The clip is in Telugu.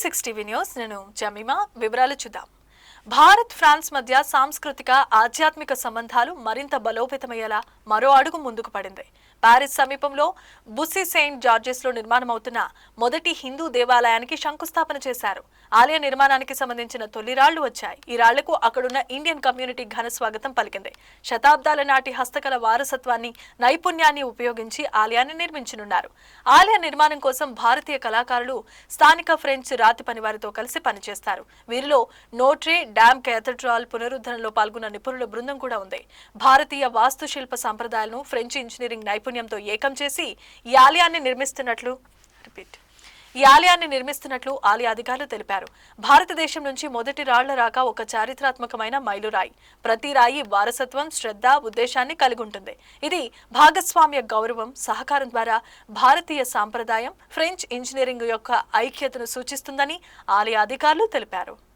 సిక్స్ టీవీ న్యూస్ నేను జమీమా వివరాలు చూద్దాం. భారత్ ఫ్రాన్స్ మధ్య సాంస్కృతిక ఆధ్యాత్మిక సంబంధాలు మరింత బలోపేతమయ్యేలా మరో అడుగు ముందుకు పడింది. పారిస్ సమీపంలో బుస్సీ సెయింట్ జార్జెస్ లో నిర్మాణమవుతున్న మొదటి హిందూ దేవాలయానికి శంకుస్థాపన చేశారు. ఆలయ నిర్మాణానికి సంబంధించిన తొలి రాళ్లు వచ్చాయి. ఈ రాళ్లకు అక్కడున్న ఇండియన్ కమ్యూనిటీ ఘన స్వాగతం పలికింది. శతాబ్దాల నాటి హస్తకళ వారసత్వాన్ని, నైపుణ్యాన్ని ఉపయోగించి ఆలయాన్ని నిర్మించనున్నారు. ఆలయ నిర్మాణం కోసం భారతీయ కళాకారులు స్థానిక ఫ్రెంచ్ రాతి పనివారితో కలిసి పనిచేస్తారు. వీరిలో నోట్రే డామ్ కేథడ్రాల్ పునరుద్ధరణలో పాల్గొన్న నిపుణుల బృందం కూడా ఉంది. భారతీయ వాస్తుశిల్ప సంప్రదాయాలను ఫ్రెంచ్ ఇంజనీరింగ్ నైపుణ్యంతో ఏకం చేసి ఈ ఆలయాన్ని నిర్మిస్తున్నట్లు ఆలయ అధికారులు తెలిపారు. భారతదేశం నుంచి మొదటి రాళ్ల రాక ఒక చారిత్రాత్మకమైన మైలురాయి. ప్రతి రాయి వారసత్వం, శ్రద్ధ, ఉద్దేశాన్ని కలిగి ఉంటుంది. ఇది భాగస్వామ్య గౌరవం, సహకారం ద్వారా భారతీయ సాంప్రదాయం, ఫ్రెంచ్ ఇంజనీరింగ్ యొక్క ఐక్యతను సూచిస్తుందని ఆలయ అధికారులు తెలిపారు.